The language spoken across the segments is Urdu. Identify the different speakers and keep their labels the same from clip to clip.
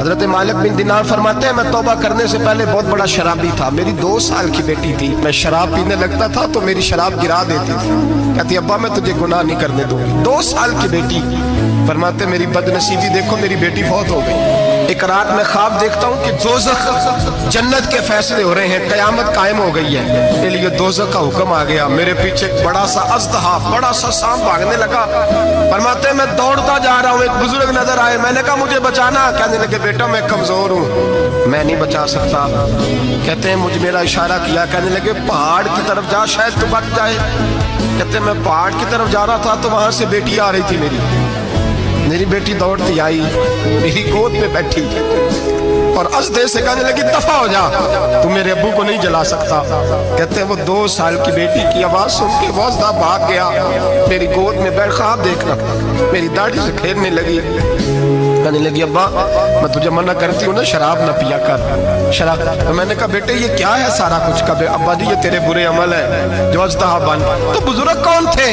Speaker 1: حضرت مالک بن دینار فرماتے ہیں میں توبہ کرنے سے پہلے بہت بڑا شرابی تھا، میری 2 سال کی بیٹی تھی، میں شراب پینے لگتا تھا تو میری شراب گرا دیتی تھی، کہتی ابا میں تجھے گناہ نہیں کرنے دوں گی۔ 2 سال کی بیٹی، فرماتے میری بدنصیبی دیکھو میری بیٹی فوت ہو گئی۔ ایک رات میں خواب دیکھتا ہوں کہ دوزخ جنت کے فیصلے ہو رہے ہیں، قیامت قائم ہو گئی ہے، میرے لیے دوزخ کا حکم آ گیا، میرے پیچھے ایک بڑا سا اژدہا، بڑا سا سانپ بھاگنے لگا۔ فرماتے ہیں میں دوڑتا جا رہا ہوں، ایک بزرگ نظر آئے، میں نے کہا مجھے بچانا، کہنے لگے بیٹا میں کمزور ہوں، میں نہیں بچا سکتا۔ کہتے ہیں مجھے میرا اشارہ کیا، کہنے لگے پہاڑ کی طرف جا شاید تو بچ جائے۔ کہتے ہیں میں پہاڑ کی طرف جا رہا تھا تو وہاں سے بیٹی آ رہی تھی، میری بیٹی دوڑتی آئی، میری گود میں بیٹھی اور اژدہے سے کہنے لگی دفع ہو جا، تو میرے ابو کو نہیں جلا سکتا۔ کہتے ہیں وہ 2 سال کی بیٹی کی آواز سن کے وہ اژدہا بھاگ گیا، میری گود میں بیٹھ خواب دیکھنا، میری داڑھی سے کھیلنے لگی، کہنے لگی ابا میں تجھے منع کرتی ہوں نا شراب نہ پیا کر شراب۔ تو میں نے کہا بیٹے یہ کیا ہے سارا کچھ؟ کہا ابا جی یہ تیرے برے عمل ہے جو اژدہا بن۔ تو بزرگ کون تھے؟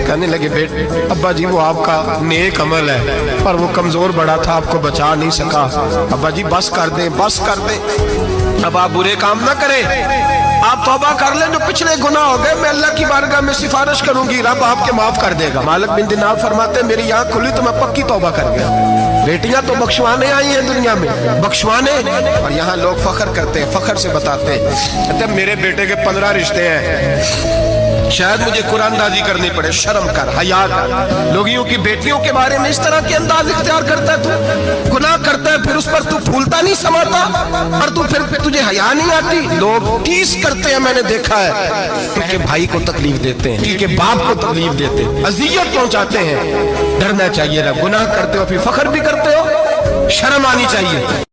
Speaker 1: کہنے لگے بیٹے ابا جی وہ آپ کا نیک عمل ہے پر وہ کمزور بڑا تھا، آپ کو بچا نہیں سکا۔ ابا جی بس کر دیں بس کر دیں، اب آپ برے کام نہ کریں، آپ توبہ کر لیں، جو پچھلے گناہ ہو گئے میں اللہ کی بارگاہ میں سفارش کروں گی، رب آپ کے معاف کر دے گا۔ مالک بن دینار فرماتے ہیں میری آنکھ کھلی تو میں پکی توبہ کر گیا۔ بیٹیاں تو بخشوانے آئی ہیں دنیا میں، بخشوانے، اور یہاں لوگ فخر کرتے ہیں، فخر سے بتاتے ہیں، کہتے ہیں میرے بیٹے کے 15 رشتے ہیں، شاید مجھے قرآن دازی کرنی پڑے، شرم کر، حیا کر۔ لوگیوں کی بیٹیوں کے بارے میں اس طرح کے انداز اختیار کرتا ہے، تو گناہ کرتا ہے پھر اس پر تو پھولتا نہیں سماتا، اور تو پھر تجھے حیا نہیں آتی۔ لوگ ٹیس کرتے ہیں، میں نے دیکھا ہے، کیونکہ بھائی کو تکلیف دیتے ہیں، کیونکہ باپ کو تکلیف دیتے ہیں، اذیت پہنچاتے ہیں۔ ڈرنا چاہیے، گناہ کرتے ہو پھر فخر بھی کرتے ہو، شرم آنی چاہیے۔